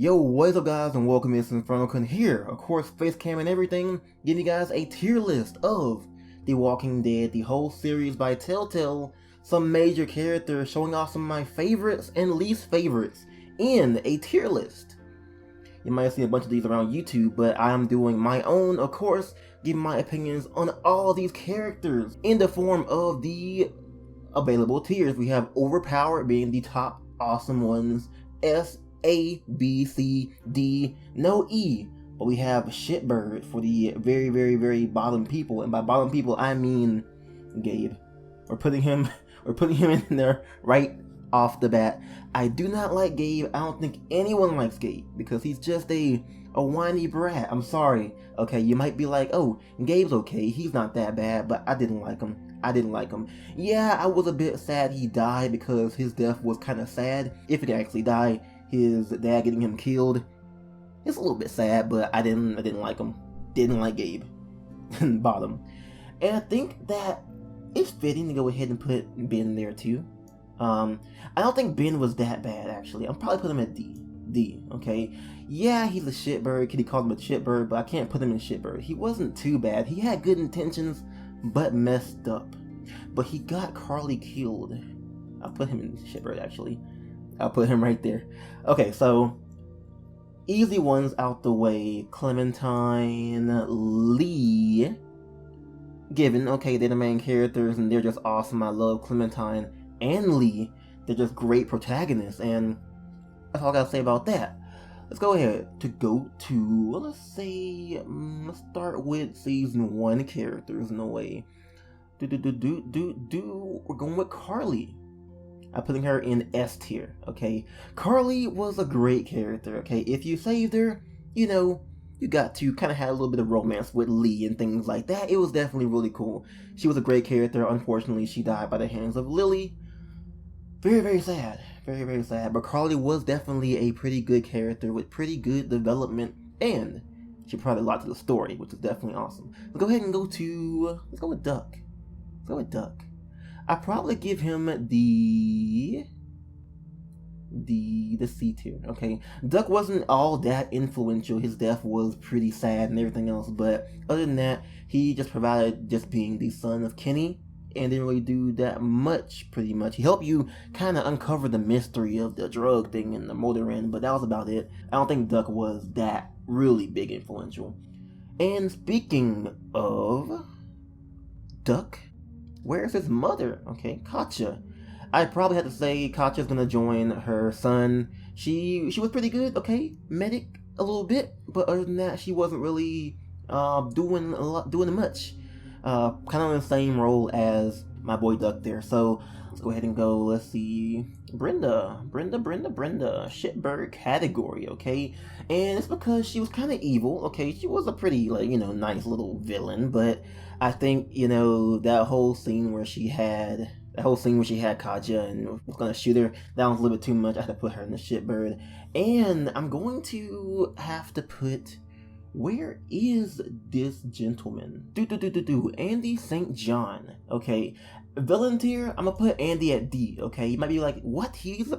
Yo, what is up guys, and welcome to InfernoKun here, of course face cam and everything, giving you guys a tier list of The Walking Dead, the whole series by Telltale, some major characters, showing off some of my favorites and least favorites in a tier list. You might have seen a bunch of these around YouTube, but I am doing my own, of course, giving my opinions on all these characters in the form of the available tiers. We have Overpowered being the top awesome ones, S, A, B, C, D, no E. But we have Shitbird for the very bottom people, and by bottom people I mean Gabe. We're putting him in there right off the bat. I do not like Gabe. I don't think anyone likes Gabe because he's just a whiny brat. I'm sorry. Okay, you might be like, oh, Gabe's okay, he's not that bad, but I didn't like him. Yeah, I was a bit sad he died because his death was kind of sad. If he actually died, his dad getting him killed, it's a little bit sad, but I didn't like him. Didn't like Gabe. Bottom. And I think that it's fitting to go ahead and put Ben there too. I don't think Ben was that bad actually. I'll probably put him at D, okay? Yeah, he's a shitbird. Kitty called him a shitbird, but I can't put him in shitbird. He wasn't too bad. He had good intentions, but messed up. But he got Carly killed. I'll put him in shitbird actually. I'll put him right there. Okay, so easy ones out the way. Clementine, Lee, Given. Okay, they're the main characters and they're just awesome. I love Clementine and Lee. They're just great protagonists, and that's all I gotta say about that. Let's go ahead to go to, let's start with season 1 characters in a way. We're going with Carly. I'm putting her in S tier, okay? Carly was a great character, okay? If you saved her, you know, you got to kind of have a little bit of romance with Lee and things like that. It was definitely really cool. She was a great character. Unfortunately, she died by the hands of Lilly. Very sad. Very sad. But Carly was definitely a pretty good character with pretty good development, and she brought a lot to the story, which is definitely awesome. Let's go ahead and let's go with Duck. I probably give him the C tier, okay? Duck wasn't all that influential. His death was pretty sad and everything else, but other than that, he just provided just being the son of Kenny and didn't really do that much, pretty much. He helped you kind of uncover the mystery of the drug thing and the motor inn, but that was about it. I don't think Duck was that really big influential. And speaking of Duck, where's his mother? Okay, Katja. I probably have to say Katja's gonna join her son. She was pretty good, okay? Medic a little bit, but other than that, she wasn't really doing much. Kind of in the same role as my boy Duck there. So let's go ahead and go. Let's see, Brenda, shitbird category, okay? And it's because she was kind of evil, okay? She was a pretty, like, you know, nice little villain, but I think, you know, that whole scene where she had Katja and was gonna shoot her, that was a little bit too much. I had to put her in the shitbird. And I'm going to have to put, where is this gentleman? Andy St. John, okay? Villain tier, I'm gonna put Andy at D, okay? You might be like, what? He's a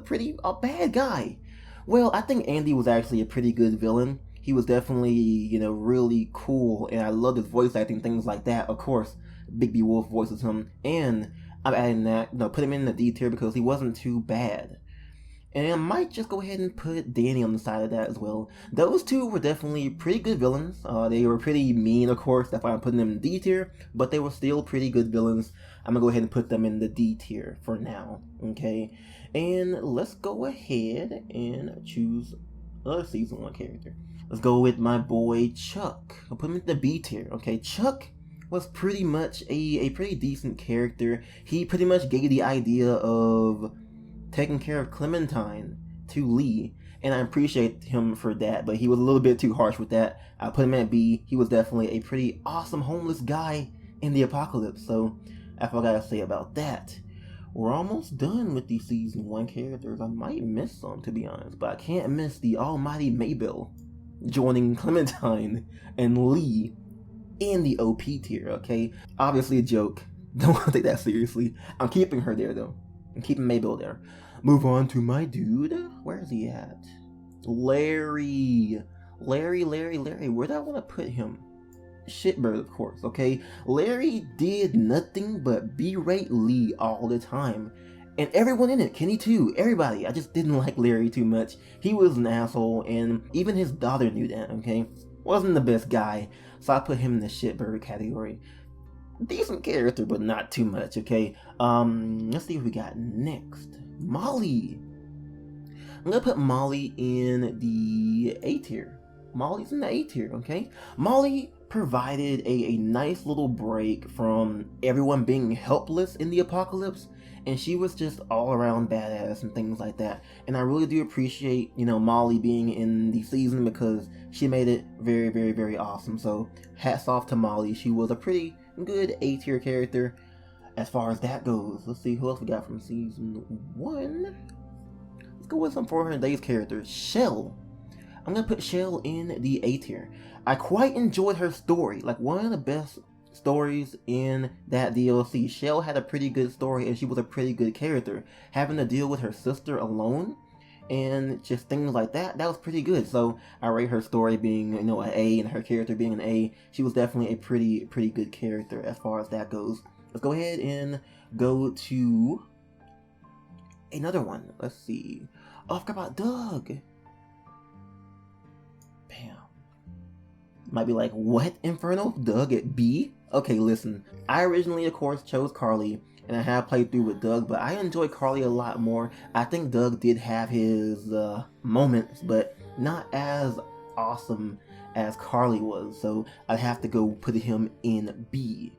bad guy. Well, I think Andy was actually a pretty good villain. He was definitely, you know, really cool, and I loved his voice acting, things like that. Of course, Big B Wolf voices him, and I'm adding that, you know, put him in the D tier because he wasn't too bad. And I might just go ahead and put Danny on the side of that as well. Those two were definitely pretty good villains. They were pretty mean, of course, that's why I'm putting them in D tier, but they were still pretty good villains. I'm gonna go ahead and put them in the D tier for now, okay? And let's go ahead and choose another season 1 character. Let's go with my boy Chuck. I'll put him in the B tier, okay? Chuck was pretty much a pretty decent character. He pretty much gave the idea of taking care of Clementine to Lee, and I appreciate him for that, but he was a little bit too harsh with that. I put him at B. He was definitely a pretty awesome homeless guy in the apocalypse, so that's what I gotta say about that. We're almost done with these season 1 characters. I might miss some, to be honest, but I can't miss the almighty Maybell joining Clementine and Lee in the OP tier, okay? Obviously a joke. Don't take that seriously. I'm keeping her there, though. I'm keeping Maybell there. Move on to my dude. Where is he at? Larry. Larry. Where do I want to put him? Shitbird, of course, okay? Larry did nothing but berate Lee all the time. And everyone in it, Kenny too, everybody. I just didn't like Larry too much. He was an asshole, and even his daughter knew that, okay? Wasn't the best guy, so I put him in the shitbird category. Decent character, but not too much, okay? Let's see what we got next. Molly. I'm gonna put Molly in the A tier. Molly's in the A tier, okay? Molly provided a nice little break from everyone being helpless in the apocalypse, and she was just all around badass and things like that. And I really do appreciate, Molly being in the season because she made it very, very, very awesome. So hats off to Molly. She was a pretty good A tier character as far as that goes. Let's see who else we got from season 1. Let's go with some 400 Days characters. Shell. I'm gonna put Shell in the A tier. I quite enjoyed her story. Like, one of the best stories in that DLC. Shell had a pretty good story, and she was a pretty good character. Having to deal with her sister alone and just things like that, that was pretty good. So I rate her story being, an A, and her character being an A. She was definitely a pretty good character as far as that goes. Let's go ahead and go to another one. Let's see. Oh, I forgot about Doug. Bam. Might be like, what, Inferno? Doug at B? Okay, listen. I originally, of course, chose Carly, and I have played through with Doug, but I enjoy Carly a lot more. I think Doug did have his moments, but not as awesome as Carly was, so I'd have to go put him in B.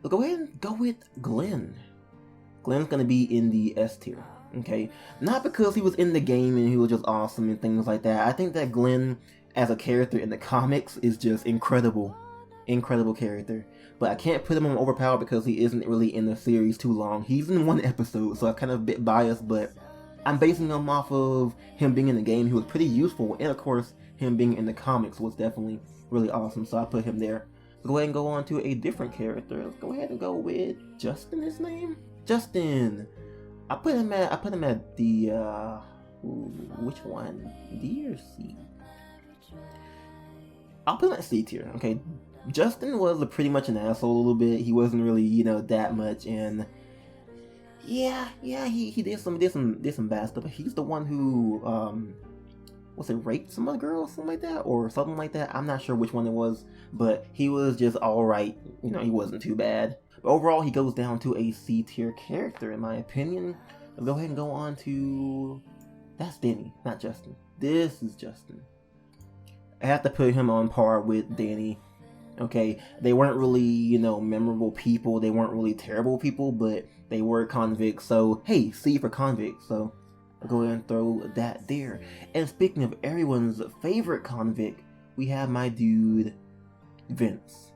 But go ahead and go with Glenn. Glenn's gonna be in the S tier, okay? Not because he was in the game and he was just awesome and things like that. I think that Glenn, as a character in the comics, is just incredible. Incredible character. But I can't put him on Overpowered because he isn't really in the series too long. He's in one episode, so I'm kind of a bit biased, but I'm basing him off of him being in the game. He was pretty useful, and of course, him being in the comics was definitely really awesome, so I put him there. Let's go ahead and go on to a different character. Let's go ahead and go with Justin, his name? Justin! I put him at the, which one? D or C? I'll put him at C tier, okay? Justin was pretty much an asshole a little bit. He wasn't really, that much, and yeah, he did some bad stuff. He's the one who, raped some other girl, something like that, or something like that. I'm not sure which one it was, but he was just alright. He wasn't too bad. But overall, he goes down to a C tier character, in my opinion. Let's go ahead and go on to... That's Danny, not Justin. This is Justin. I have to put him on par with Danny. Okay, they weren't really, memorable people. They weren't really terrible people, but they were convicts. So, hey, C for convicts. So, I'll go ahead and throw that there. And speaking of everyone's favorite convict, we have my dude, Vince.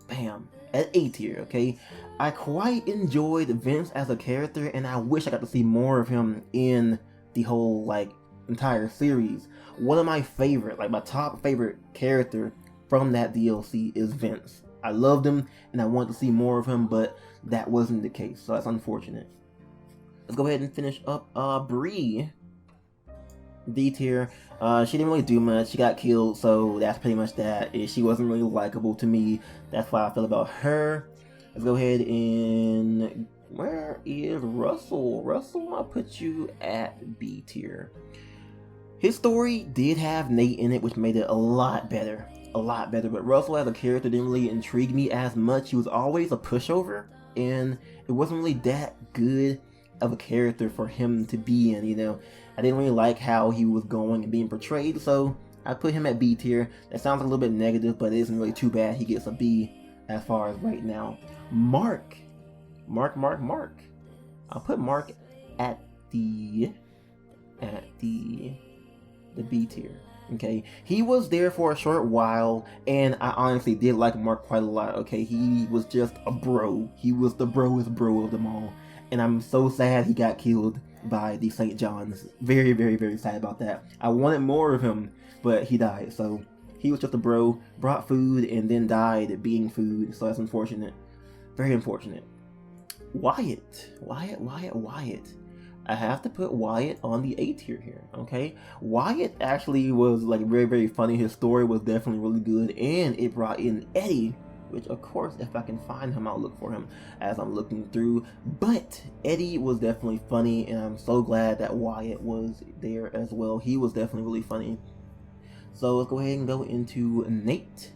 Bam. At A tier, okay? I quite enjoyed Vince as a character, and I wish I got to see more of him in the whole, entire series. One of my favorite, my top favorite character from that DLC is Vince. I loved him, and I wanted to see more of him, but that wasn't the case, so that's unfortunate. Let's go ahead and finish up Bree. D tier. She didn't really do much. She got killed, so that's pretty much that. She wasn't really likable to me. That's why I feel about her. Let's go ahead and... Where is Russell? Russell, I'll put you at B tier. His story did have Nate in it, which made it a lot better. A lot better. But Russell as a character didn't really intrigue me as much. He was always a pushover, and it wasn't really that good of a character for him to be in, I didn't really like how he was going and being portrayed, so I put him at B tier. That sounds a little bit negative, but it isn't really too bad. He gets a B as far as right now. Mark. I'll put Mark at the B tier. Okay, he was there for a short while, and I honestly did like Mark quite a lot. Okay, he was just a bro. He was the broest bro of them all, and I'm so sad he got killed by the St. John's. Very, very, very sad about that. I wanted more of him, but he died. So he was just a bro, brought food, and then died being food. So that's unfortunate. Very unfortunate. Wyatt. I have to put Wyatt on the A tier here, okay? Wyatt actually was like very, very funny. His story was definitely really good, and it brought in Eddie, which of course, if I can find him, I'll look for him as I'm looking through. But Eddie was definitely funny, and I'm so glad that Wyatt was there as well. He was definitely really funny. So let's go ahead and go into Nate.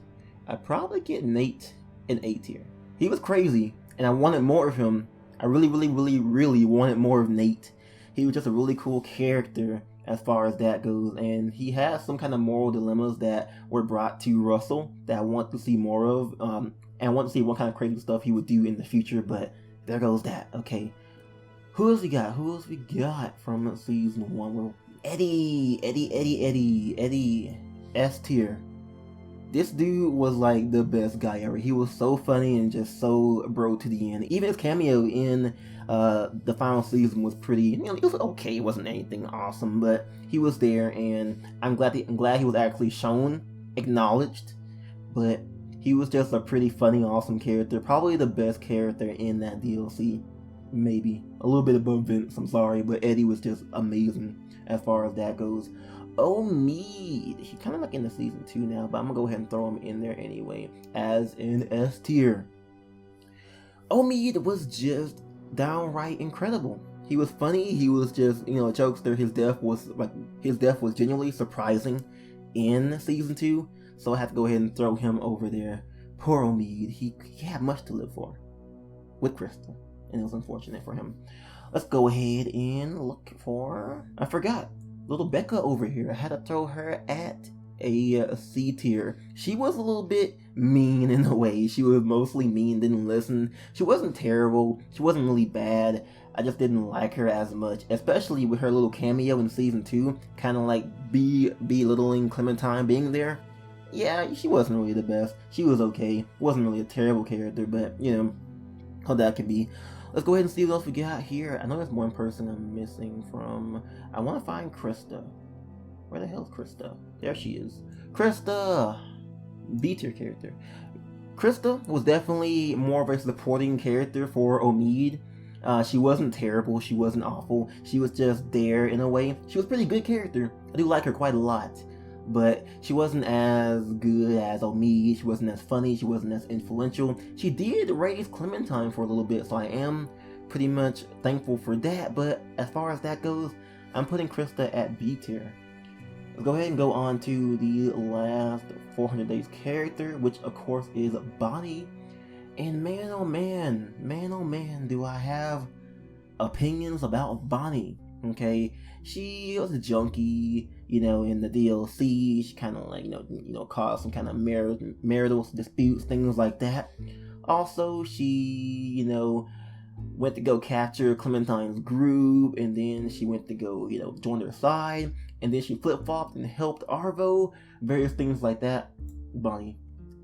I'd probably get Nate in A tier. He was crazy, and I wanted more of him. I really, really, really, really wanted more of Nate. He was just a really cool character as far as that goes, and he has some kind of moral dilemmas that were brought to Russell that I want to see more of, and I want to see what kind of crazy stuff he would do in the future, but there goes that. Okay, who else we got? Who else we got from season 1? Well, Eddie, S tier. This dude was like the best guy ever. He was so funny and just so bro to the end. Even his cameo in the final season was pretty, you know, it was okay. It wasn't anything awesome, but he was there, and I'm glad he was actually shown, acknowledged. But he was just a pretty funny, awesome character. Probably the best character in that DLC. Maybe a little bit above Vince. I'm sorry, but Eddie was just amazing as far as that goes. Omid, he's kind of like in the season 2 now, but I'm gonna go ahead and throw him in there anyway as an S tier. Omid was just downright incredible. He was funny. He was just, you know, a jokester. His death was genuinely surprising in season 2, so I have to go ahead and throw him over there. Poor Omid. He had much to live for with Crystal, and it was unfortunate for him. Let's go ahead and look for, I forgot, little Becca over here. I had to throw her at a C tier. She was a little bit mean in a way. She was mostly mean, didn't listen. She wasn't terrible. She wasn't really bad. I just didn't like her as much, especially with her little cameo in season 2, kind of like belittling Clementine being there. Yeah, she wasn't really the best. She was okay. Wasn't really a terrible character, but you know how that can be. Let's go ahead and see what else we got here. I know there's one person I'm missing from. I want to find Krista. Where the hell's Krista? There she is. Krista! B tier character. Krista was definitely more of a supporting character for Omid. She wasn't terrible. She wasn't awful. She was just there in a way. She was a pretty good character. I do like her quite a lot. But she wasn't as good as Omid. She wasn't as funny. She wasn't as influential. She did raise Clementine for a little bit, so I am pretty much thankful for that. But as far as that goes, I'm putting Krista at B tier. Let's go ahead and go on to the last 400 Days character, which of course is Bonnie. And man oh man, do I have opinions about Bonnie. Okay, she was a junkie, you know, in the DLC. She kind of like, you know, caused some kind of marital disputes, things like that. Also, she, you know, went to go capture Clementine's group, and then she went to go, you know, join their side, and then she flip-flopped and helped Arvo, various things like that. Bonnie,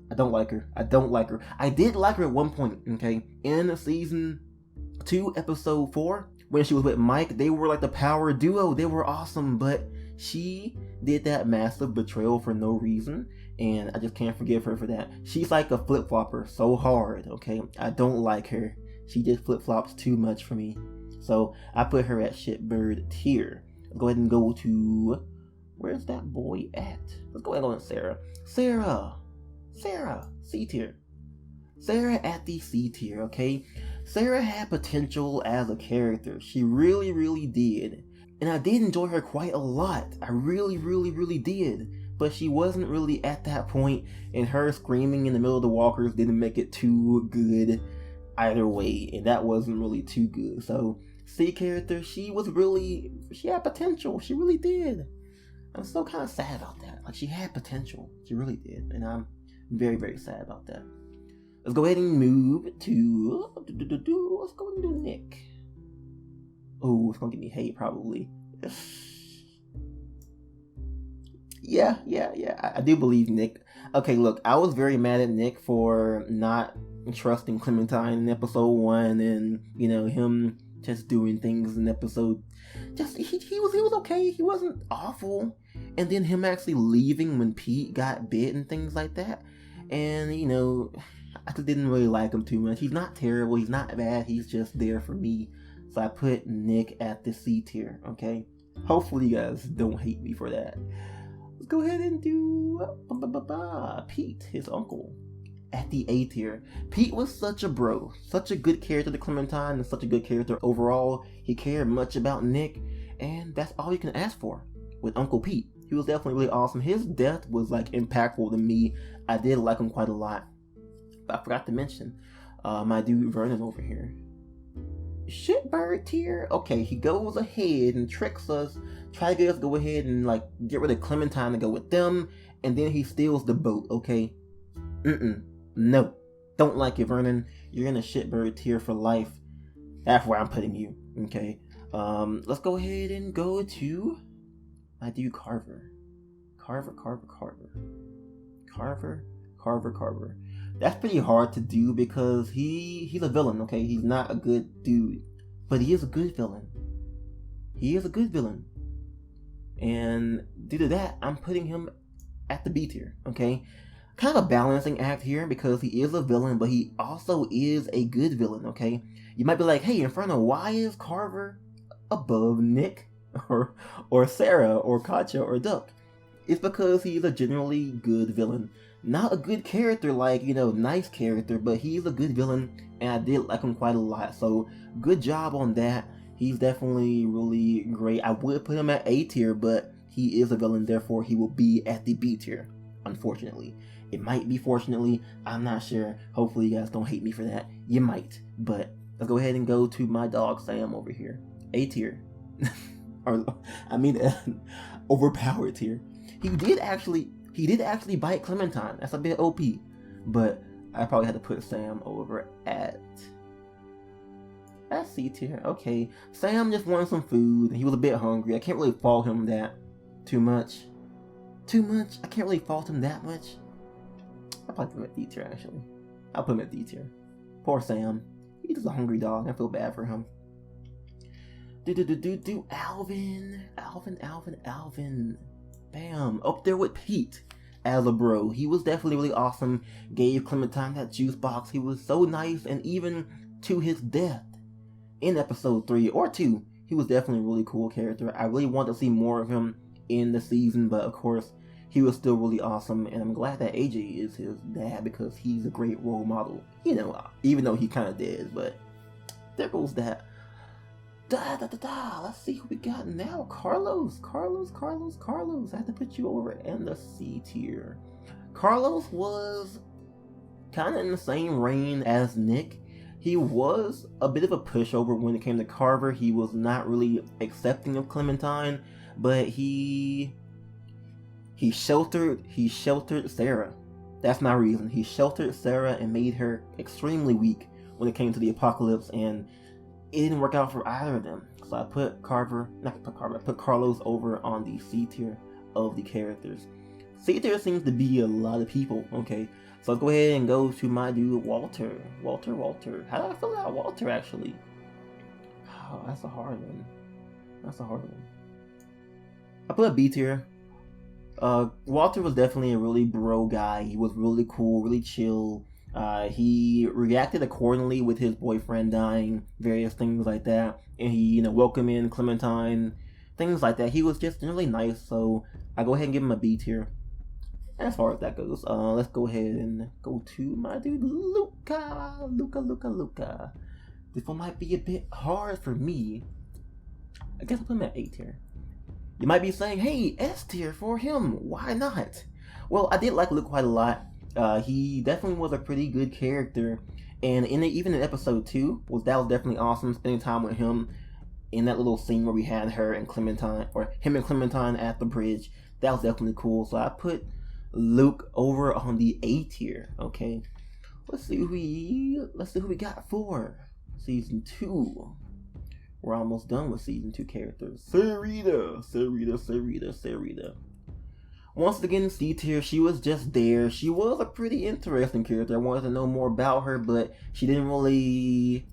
I don't like her. I did like her at one point, okay? In season 2, episode 4, when she was with Mike, they were like the power duo. They were awesome, but she did that massive betrayal for no reason, and I just can't forgive her for that. She's like a flip-flopper so hard, okay? I don't like her. She just flip-flops too much for me. So I put her at shitbird tier. Let's go ahead and go to, where's that boy at? Let's go ahead and go to Sarah. Sarah, C tier. Sarah at the C tier, okay? Sarah had potential as a character. She really, really did. And I did enjoy her quite a lot. I really, really, really did. But she wasn't really at that point, and her screaming in the middle of the walkers didn't make it too good either way, and that wasn't really too good. So, C character, she had potential. She really did. I'm still kind of sad about that. Like, she had potential. She really did. And I'm very, very sad about that. Let's go ahead and move to, let's go and do Nick. Oh, it's gonna give me hate probably. Yeah, I do believe Nick. Okay, look, I was very mad at Nick for not trusting Clementine in episode 1, and, you know, him just doing things in episode, he was okay. He wasn't awful. And then him actually leaving when Pete got bit and things like that. And, you know, I just didn't really like him too much. He's not terrible. He's not bad. He's just there for me. So I put Nick at the C tier, okay? Hopefully you guys don't hate me for that. Let's go ahead and do Pete, his uncle, at the A tier. Pete was such a bro, such a good character to Clementine, and such a good character overall. He cared much about Nick, and that's all you can ask for with Uncle Pete. He was definitely really awesome. His death was like impactful to me. I did like him quite a lot. But I forgot to mention my dude Vernon over here. Shitbird tier. Okay, he goes ahead and tricks us, try to get us to go ahead and like get rid of Clementine to go with them, and then he steals the boat. Okay, no, don't like it, Vernon. You're in a shitbird tier for life. That's where I'm putting you. Okay, let's go ahead and go to my dude Carver. Carver. That's pretty hard to do because he's a villain, okay? He's not a good dude, but he is a good villain. And due to that, I'm putting him at the B tier, okay? Kind of a balancing act here because he is a villain, but he also is a good villain, okay? You might be like, hey, Inferno, why is Carver above Nick or Sarah or Katja or Duck? It's because he's a generally good villain. Not a good character like, nice character, but he's a good villain, and I did like him quite a lot, so good job on that. He's definitely really great. I would put him at A tier, but he is a villain, therefore he will be at the B tier, unfortunately. It might be fortunately, I'm not sure. Hopefully you guys don't hate me for that. You might, but let's go ahead and go to my dog Sam over here. A tier. Overpowered tier. He did actually bite Clementine. That's a bit OP. But I probably had to put Sam over at C tier. Okay. Sam just wanted some food. He was a bit hungry. I can't really fault him that too much. I can't really fault him that much. I'll probably put him at D tier actually. I'll put him at D tier. Poor Sam. He's just a hungry dog. I feel bad for him. Alvin. Bam. Up there with Pete as a bro. He was definitely really awesome. Gave Clementine that juice box. He was so nice, and even to his death in episode 3 or 2, he was definitely a really cool character. I really want to see more of him in the season, but of course, he was still really awesome, and I'm glad that AJ is his dad because he's a great role model. Even though he kind of dead, but there goes that. Let's see who we got now. Carlos. I have to put you over in the C tier. Carlos was kind of in the same reign as Nick. He was a bit of a pushover when it came to Carver. He was not really accepting of Clementine, but he sheltered Sarah. That's my reason. He sheltered Sarah and made her extremely weak when it came to the apocalypse, and it didn't work out for either of them. So I put Carlos over on the C tier of the characters. C tier seems to be a lot of people, okay? So let's go ahead and go to my dude Walter. Walter. How do I feel about Walter actually? Oh, that's a hard one. I put a B tier. Walter was definitely a really bro guy. He was really cool, really chill. He reacted accordingly with his boyfriend dying, various things like that, and he, welcomed in Clementine, things like that. He was just really nice, so I go ahead and give him a B tier. As far as that goes, let's go ahead and go to my dude Luca. This one might be a bit hard for me. I guess I'll put him at A tier. You might be saying, hey, S tier for him. Why not? Well, I did like Luke quite a lot. He definitely was a pretty good character, and even in episode 2, that was definitely awesome, spending time with him in that little scene where we had him and Clementine at the bridge. That was definitely cool. So I put Luke over on the A tier. Okay, let's see who we got for season 2. We're almost done with season 2 characters. Sarita. Once again, C tier, she was just there. She was a pretty interesting character. I wanted to know more about her, but she didn't really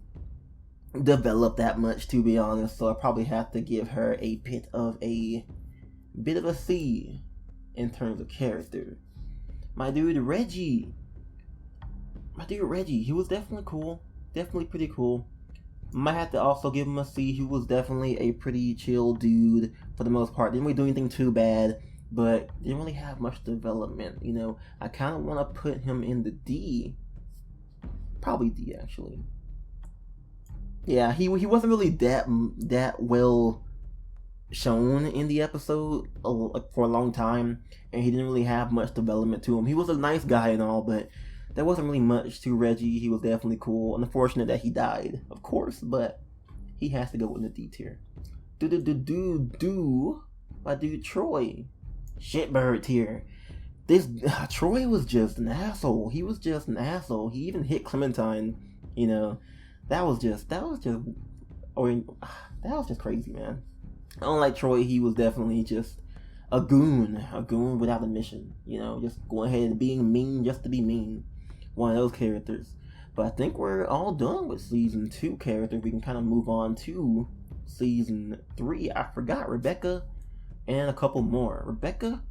develop that much, to be honest. So I probably have to give her a bit of a C in terms of character. My dude Reggie, he was definitely cool. Definitely pretty cool. Might have to also give him a C. He was definitely a pretty chill dude for the most part. Didn't really do anything too bad, but didn't really have much development. You know, I kind of want to put him in the D. Probably D, actually. Yeah, he wasn't really that well shown in the episode for a long time, and he didn't really have much development to him. He was a nice guy and all, but there wasn't really much to Reggie. He was definitely cool. Unfortunate that he died, of course, but he has to go in the D tier. My dude Troy, shitbird tier. This Troy was just an asshole. He was just an asshole. He even hit Clementine. You know, that was just crazy, man. I don't like Troy. He was definitely just a goon without a mission. You know, just going ahead and being mean just to be mean. One of those characters. But I think we're all done with season 2 characters. We can kind of move on to season 3. I forgot Rebecca and a couple more. Rebecca,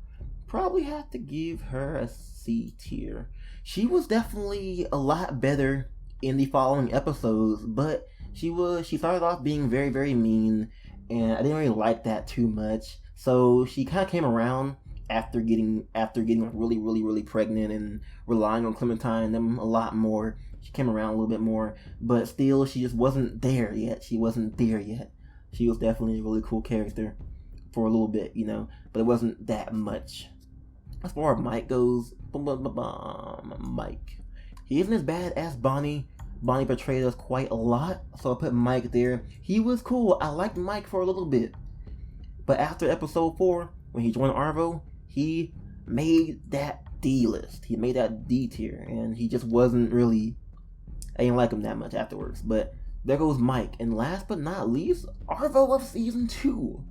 probably have to give her a C tier. She was definitely a lot better in the following episodes, but she started off being very, very mean, and I didn't really like that too much. So she kind of came around after getting really, really, really pregnant and relying on Clementine and them a lot more. She came around a little bit more, but still, she just wasn't there yet. She was definitely a really cool character for a little bit, you know, but it wasn't that much. As far as Mike goes, Mike, he isn't as bad as Bonnie. Bonnie portrayed us quite a lot, so I put Mike there. He was cool. I liked Mike for a little bit, but after episode 4, when he joined Arvo, he made that D list. He made that D tier, and he just wasn't really. I didn't like him that much afterwards. But there goes Mike, and last but not least, Arvo of season 2.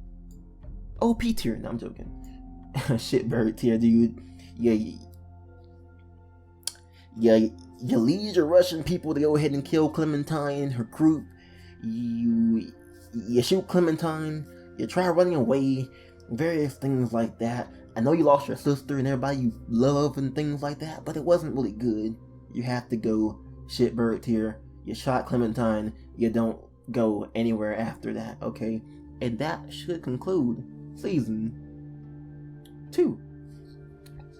OP tier. No, I'm joking. Shitbird tier, dude. You lead your Russian people to go ahead and kill Clementine and her group. You shoot Clementine. You try running away. Various things like that. I know you lost your sister and everybody you love and things like that, but it wasn't really good. You have to go shitbird tier. You shot Clementine. You don't go anywhere after that, okay? And that should conclude season 2.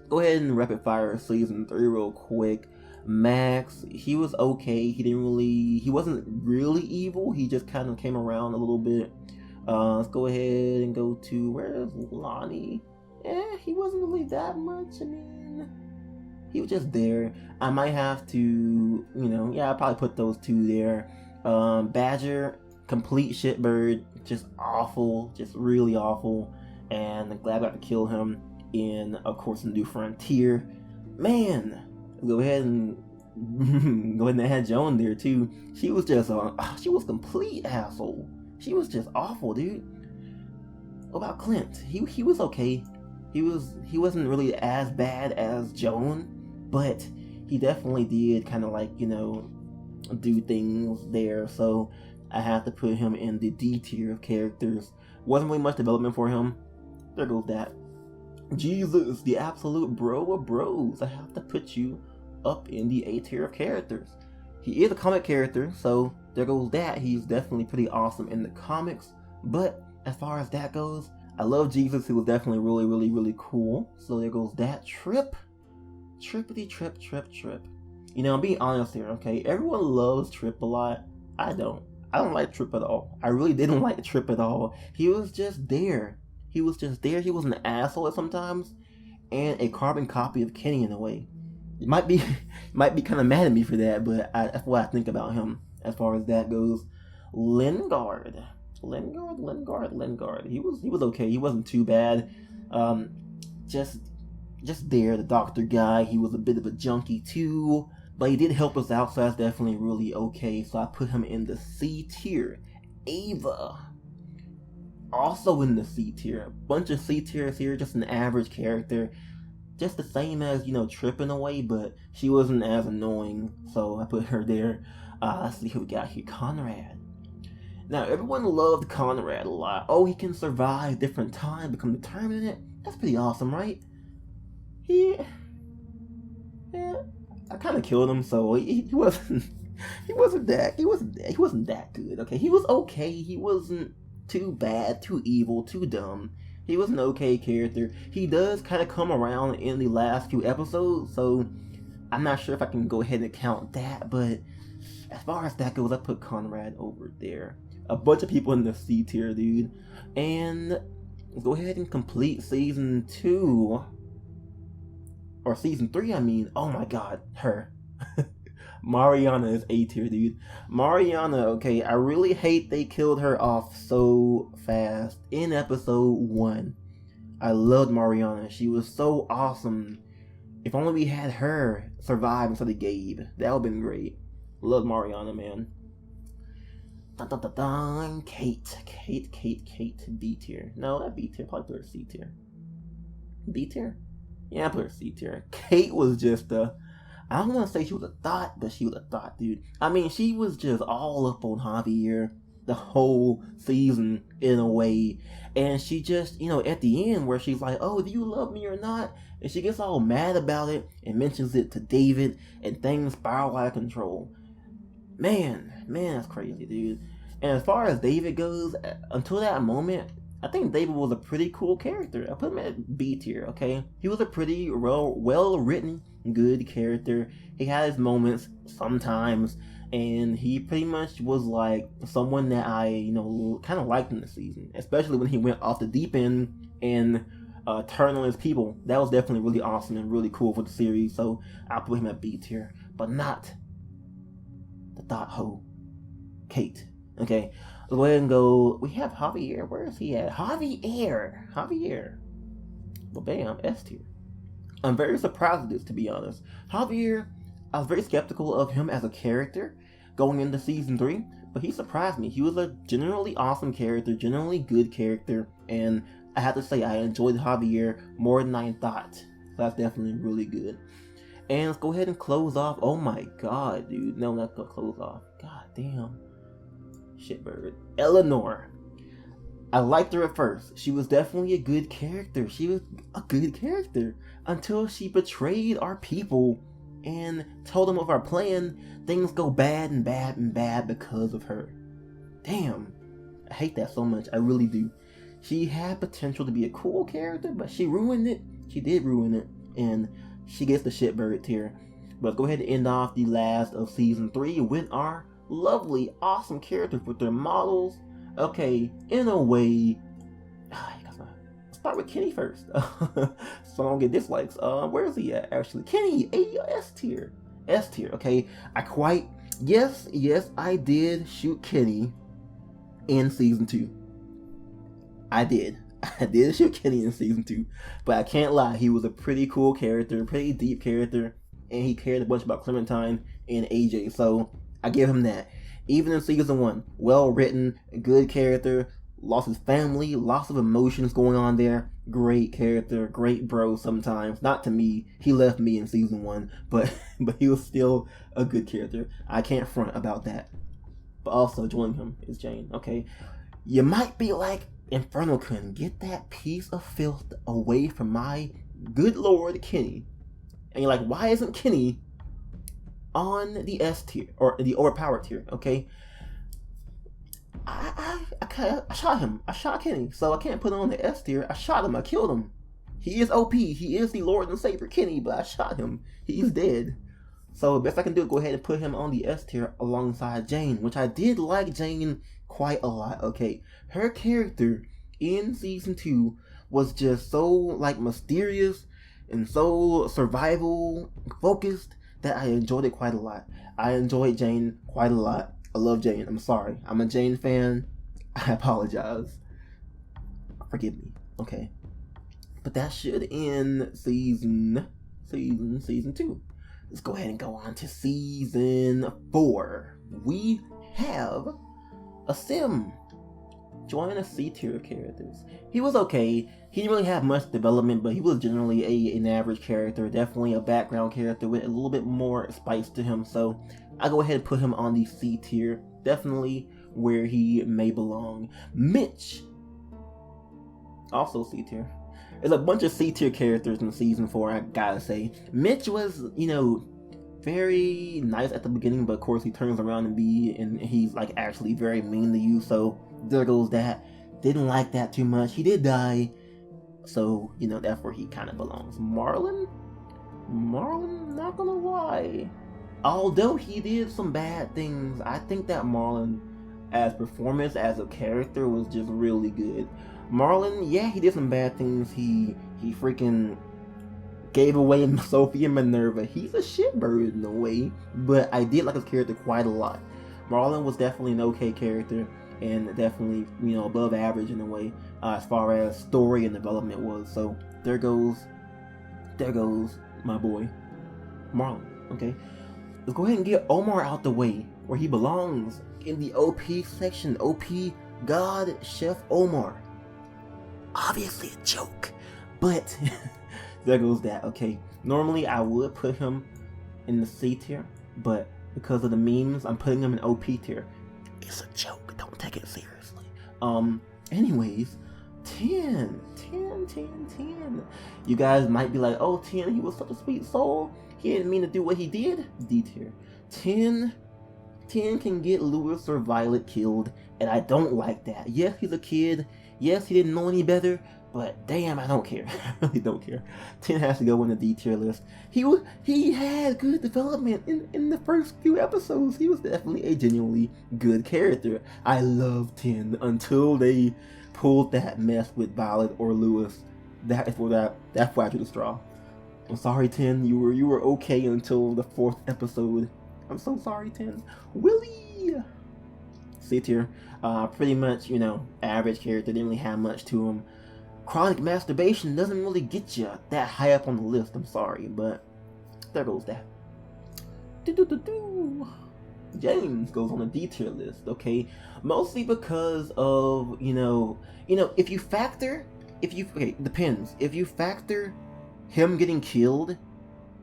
Go ahead and rapid fire season 3 real quick. Max, he was okay. He wasn't really evil. He just kind of came around a little bit. Let's go ahead and go to, where's Lonnie? He wasn't really that much. I mean, he was just there. I might have to, I'll probably put those 2 there. Badger, complete shitbird, just awful, just really awful. And I'm glad I got to kill him in, of course, New Frontier. Man, go ahead and add Joan there too. She was just she was complete asshole. She was just awful, dude. What about Clint? He was okay. He wasn't really as bad as Joan, but he definitely did kind of like, do things there. So I have to put him in the D tier of characters. Wasn't really much development for him. There goes that. Jesus, the absolute bro of bros. I have to put you up in the A tier of characters. He is a comic character, so there goes that. He's definitely pretty awesome in the comics. But as far as that goes, I love Jesus. He was definitely really, really, really cool. So there goes that. Trip. I'm being honest here, okay? Everyone loves Trip a lot. I don't like Trip at all. I really didn't like Trip at all. He was just there. He was an asshole at sometimes, and a carbon copy of Kenny in a way. You might be kind of mad at me for that, but that's what I think about him as far as that goes. Lingard. He was okay. He wasn't too bad. Just there, the doctor guy. He was a bit of a junkie too, but he did help us out, so that's definitely really okay. So I put him in the C tier. Ava, also in the C tier. A bunch of C tiers here. Just an average character. Just the same as, Trip in a way, but she wasn't as annoying, so I put her there. Let's see who we got here. Conrad. Now, everyone loved Conrad a lot. Oh, he can survive different times, become determined in it. That's pretty awesome, right? I kind of killed him, so he wasn't He wasn't that good. Okay, he was okay. He wasn't too bad, too evil, too dumb. He was an okay character. He does kind of come around in the last few episodes, so I'm not sure if I can go ahead and count that, but as far as that goes, I put Conrad over there. A bunch of people in the C tier, dude. And let's go ahead and complete season 2. Or season 3, I mean. Oh my god, her. Mariana is A tier, dude. Mariana, okay, I really hate they killed her off so fast in episode 1. I loved Mariana. She was so awesome. If only we had her survive instead of Gabe. That would have been great. Love Mariana, man. Dun, dun, dun, dun. Kate, B tier. No, not B tier. Probably put her C tier. B tier? Yeah, I put her C tier. Kate was just I don't want to say she was a thought, but she was a thought, dude. I mean, she was just all up on Javier the whole season in a way. And she just, at the end where she's like, oh, do you love me or not? And she gets all mad about it and mentions it to David, and things spiral out of control. Man, that's crazy, dude. And as far as David goes, until that moment, I think David was a pretty cool character. I put him at B tier, okay? He was a pretty well-written, good character. He had his moments sometimes, and he pretty much was like someone that I, kind of liked in the season, especially when he went off the deep end and turned on his people. That was definitely really awesome and really cool for the series, so I'll put him at B tier, but not the thought hoe, Kate. Okay, let's go ahead and go. We have Javier. Where is he at? Javier. Well, bam, S tier. I'm very surprised at this, to be honest. Javier, I was very skeptical of him as a character going into season 3, but he surprised me. He was a generally awesome character, generally good character, and I have to say I enjoyed Javier more than I thought. So that's definitely really good. And let's go ahead and close off. Oh my god, dude. No, not gonna close off. God damn. Shitbird. Elinor. I liked her at first. She was definitely a good character. She was a good character until she betrayed our people and told them of our plan. Things go bad and bad and bad because of her. Damn. I hate that so much. I really do. She had potential to be a cool character, but she ruined it. She did ruin it. And she gets the shitbird tier. But go ahead and end off the last of season 3 with our lovely, awesome characters with their models. Okay, in a way, let's start with Kenny first. So I don't get dislikes. Where is he at, actually? Kenny, S tier. Okay. Yes, I did shoot Kenny in season 2. I did shoot Kenny in season 2, but I can't lie, he was a pretty cool character, pretty deep character, and he cared a bunch about Clementine and AJ, so I give him that. Even in season 1, well written, good character, lost his family, lots of emotions going on there, great character, great bro sometimes. Not to me, he left me in season 1, but he was still a good character. I can't front about that. But also joining him is Jane, okay? You might be like, InfernoKun, get that piece of filth away from my good lord Kenny. And you're like, why isn't Kenny on the S tier or the overpowered tier? Okay, I shot him. I shot Kenny, so I can't put him on the S tier. I shot him. I killed him. He is OP. He is the Lord and Savior Kenny, but I shot him. He's dead. So the best I can do is go ahead and put him on the S tier alongside Jane, which I did like Jane quite a lot. Okay, her character in season 2 was just so like mysterious and so survival focused that I enjoyed it quite a lot. I enjoyed Jane quite a lot. I love Jane. I'm sorry. I'm a Jane fan. I apologize. Forgive me. Okay. But that should end season 2. Let's go ahead and go on to season 4. We have a Sim join a C tier of characters. He was okay. He didn't really have much development, but he was generally an average character, definitely a background character with a little bit more spice to him. So I go ahead and put him on the C tier, definitely where he may belong. Mitch, also C tier. There's a bunch of C tier characters in season 4, I gotta say. Mitch was, very nice at the beginning, but of course he turns around and he's like actually very mean to you. So there goes that. Didn't like that too much. He did die, so you know that's where he kind of belongs. Marlon, not gonna lie, although he did some bad things, I think that Marlon, as performance as a character, was just really good. Marlon, yeah, he did some bad things. He freaking gave away Sophie and Minerva. He's a shitbird in a way, but I did like his character quite a lot. Marlon was definitely an okay character, and definitely, you know, above average in a way, as far as story and development was. So there goes my boy Marlon. Okay, let's go ahead and get Omar out the way where he belongs, in the OP section. OP God Chef Omar. Obviously a joke, but there goes that. Okay, normally I would put him in the C tier, but because of the memes, I'm putting him in OP tier. It's a joke, don't take it seriously. Anyways, 10. You guys might be like, oh, 10, he was such a sweet soul, he didn't mean to do what he did. D tier. 10 can get Lewis or Violet killed, and I don't like that. Yes, he's a kid. Yes, he didn't know any better, but damn, I don't care. I really don't care. 10 has to go in the D tier list. He had good development in the first few episodes. He was definitely a genuinely good character. I love 10 until they pulled that mess with Violet or Lewis. That's where I drew the straw. I'm sorry, 10. You were okay until the 4th episode. I'm so sorry, 10. Willie! C tier. Pretty much, you know, average character. Didn't really have much to him. Chronic masturbation doesn't really get you that high up on the list. I'm sorry, but there goes that. James goes on the D tier list. Okay, mostly because of if you factor it depends. If you factor him getting killed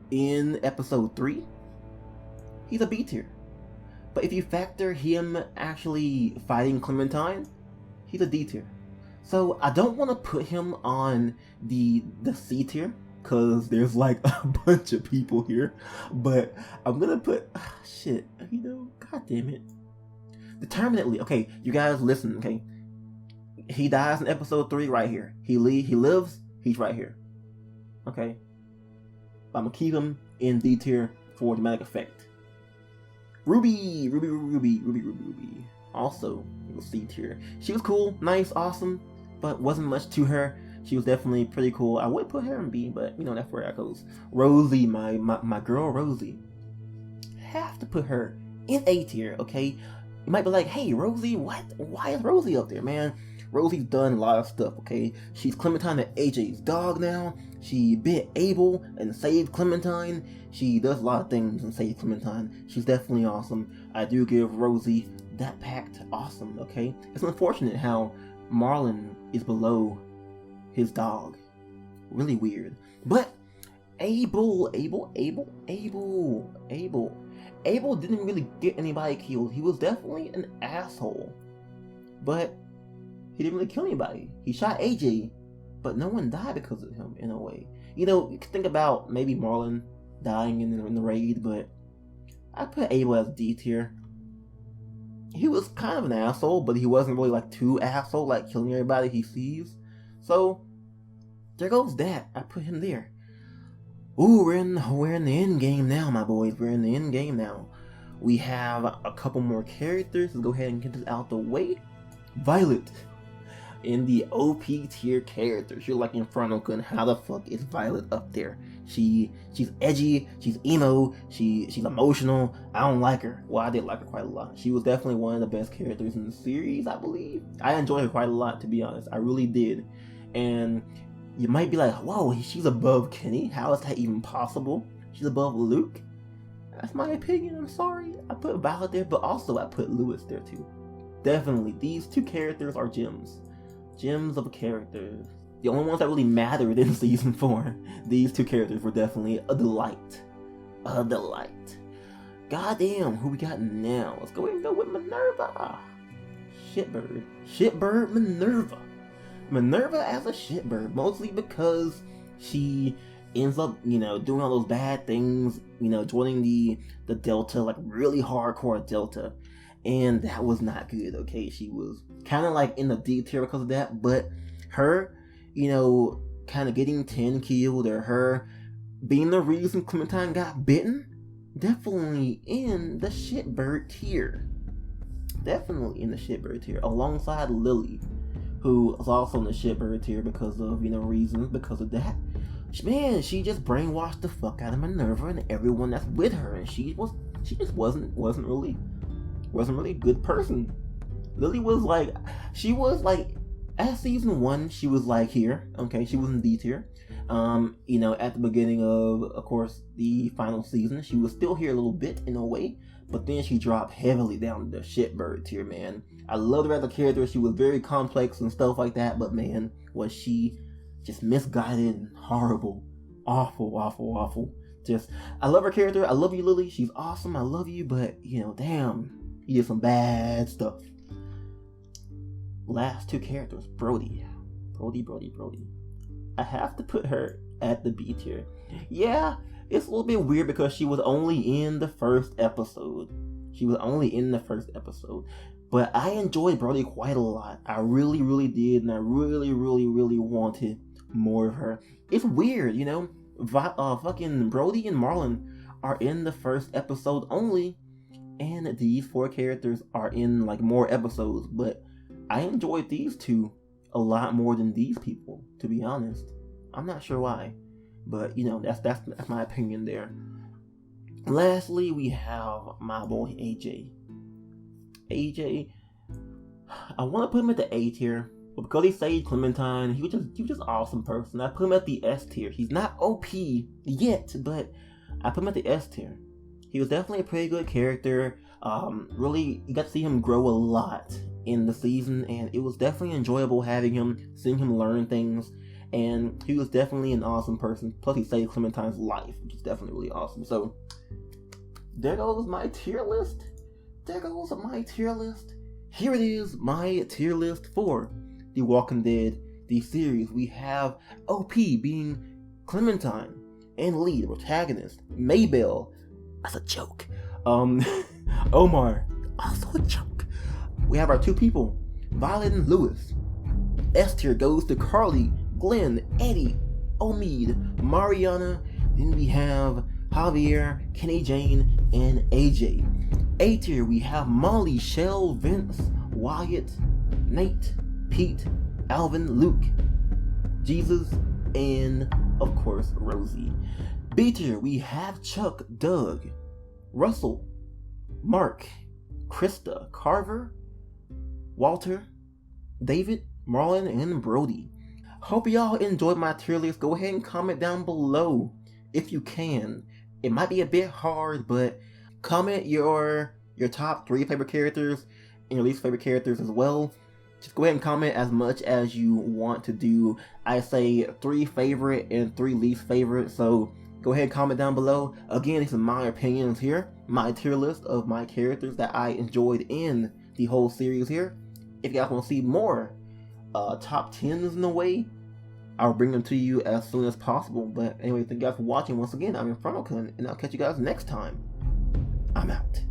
in episode 3, he's a B tier. But if you factor him actually fighting Clementine, he's a D tier. So I don't want to put him on the C tier, because there's like a bunch of people here. But I'm gonna put god damn it. Determinately. Okay, you guys listen, okay? He dies in episode 3 right here. He lives, he's right here. Okay? I'm gonna keep him in D tier for dramatic effect. Ruby. Also, C tier. She was cool, nice, awesome, but wasn't much to her. She was definitely pretty cool. I would put her in B, but that's where that goes. Rosie, my girl Rosie. Have to put her in A tier, okay? You might be like, hey, Rosie, what? Why is Rosie up there, man? Rosie's done a lot of stuff, okay? She's Clementine and AJ's dog now. She bit Abel and saved Clementine. She does a lot of things and saves Clementine. She's definitely awesome. I do give Rosie that pact awesome, okay? It's unfortunate how Marlon is below his dog. Really weird. But Abel didn't really get anybody killed. He was definitely an asshole, but he didn't really kill anybody. He shot AJ, but no one died because of him, in a way. You could think about maybe Marlon dying in the raid, but I put Abel as D tier. He was kind of an asshole, but he wasn't really like too asshole, like killing everybody he sees. So there goes that. I put him there. Ooh, we're in the end game now, my boys. We're in the end game now. We have a couple more characters. Let's go ahead and get this out the way. Violet, in the OP tier characters. You're like InfernoKun. How the fuck is Violet up there? She's edgy, she's emo, she's emotional. I don't like her. Well, I did like her quite a lot. She was definitely one of the best characters in the series, I believe. I enjoyed her quite a lot, to be honest. I really did. And you might be like, whoa, she's above Kenny. How is that even possible? She's above Luke? That's my opinion, I'm sorry. I put Violet there, but also I put Lewis there too. Definitely, these two characters are gems. Gems of characters. The only ones that really mattered in season 4. These two characters were definitely a delight. A delight. Goddamn, who we got now? Let's go ahead and go with Minerva. Shitbird Minerva. Minerva as a shitbird, mostly because she ends up, doing all those bad things, joining the Delta, like really hardcore Delta. And that was not good, okay? She was kind of like in the D tier because of that, but her, kind of getting 10 killed, or her being the reason Clementine got bitten, definitely in the shitbird tier. Definitely in the shitbird tier, alongside Lilly, who is also in the shitbird tier because of, reasons because of that. Man, she just brainwashed the fuck out of Minerva and everyone that's with her, and she just wasn't really a good person. Lilly was like, at season 1, she was like here, okay, she was in D tier. At the beginning of course, the final season, she was still here a little bit in a way, but then she dropped heavily down to the shitbird tier, man. I loved her as a character. She was very complex and stuff like that, but man, was she just misguided and horrible. Awful. I love her character. I love you, Lilly. She's awesome. I love you, but, damn, you did some bad stuff. Last 2 characters, Brody. I have to put her at the B tier. Yeah, it's a little bit weird because she was only in the first episode. But I enjoyed Brody quite a lot. I really, really did, and I really, really, really wanted more of her. It's weird, fucking Brody and Marlon are in the first episode only, and these 4 characters are in like more episodes, but I enjoyed these 2 a lot more than these people, to be honest. I'm not sure why, but that's my opinion there. Lastly, we have my boy AJ. I want to put him at the A tier, but because he saved Clementine, he was just awesome person. I put him at the S tier. He's not OP yet, but I put him at the S tier. He was definitely a pretty good character. Really, you got to see him grow a lot in the season, and it was definitely enjoyable having him, seeing him learn things, and he was definitely an awesome person. Plus, he saved Clementine's life, which is definitely really awesome. So, there goes my tier list. Here it is, my tier list for The Walking Dead, the series. We have OP being Clementine and Lee, the protagonist. Maybelle, that's a joke. Omar, also a joke. We have our 2 people, Violet and Lewis. S tier goes to Carly, Glenn, Eddie, Omid, Mariana. Then we have Javier, Kenny Jane, and AJ. A tier, we have Molly, Shell, Vince, Wyatt, Nate, Pete, Alvin, Luke, Jesus, and of course Rosie. B tier, we have Chuck, Doug, Russell, Mark, Krista, Carver, Walter, David, Marlon, and Brody. Hope y'all enjoyed my tier list. Go ahead and comment down below if you can. It might be a bit hard, but comment your top 3 favorite characters and your least favorite characters as well. Just go ahead and comment as much as you want to do. I say 3 favorite and 3 least favorite, so go ahead and comment down below. Again, these are my opinions here, my tier list of my characters that I enjoyed in the whole series here. If you guys want to see more top 10s in a way, I'll bring them to you as soon as possible. But anyway, thank you guys for watching. Once again, I'm InfernoKun, and I'll catch you guys next time. I'm out.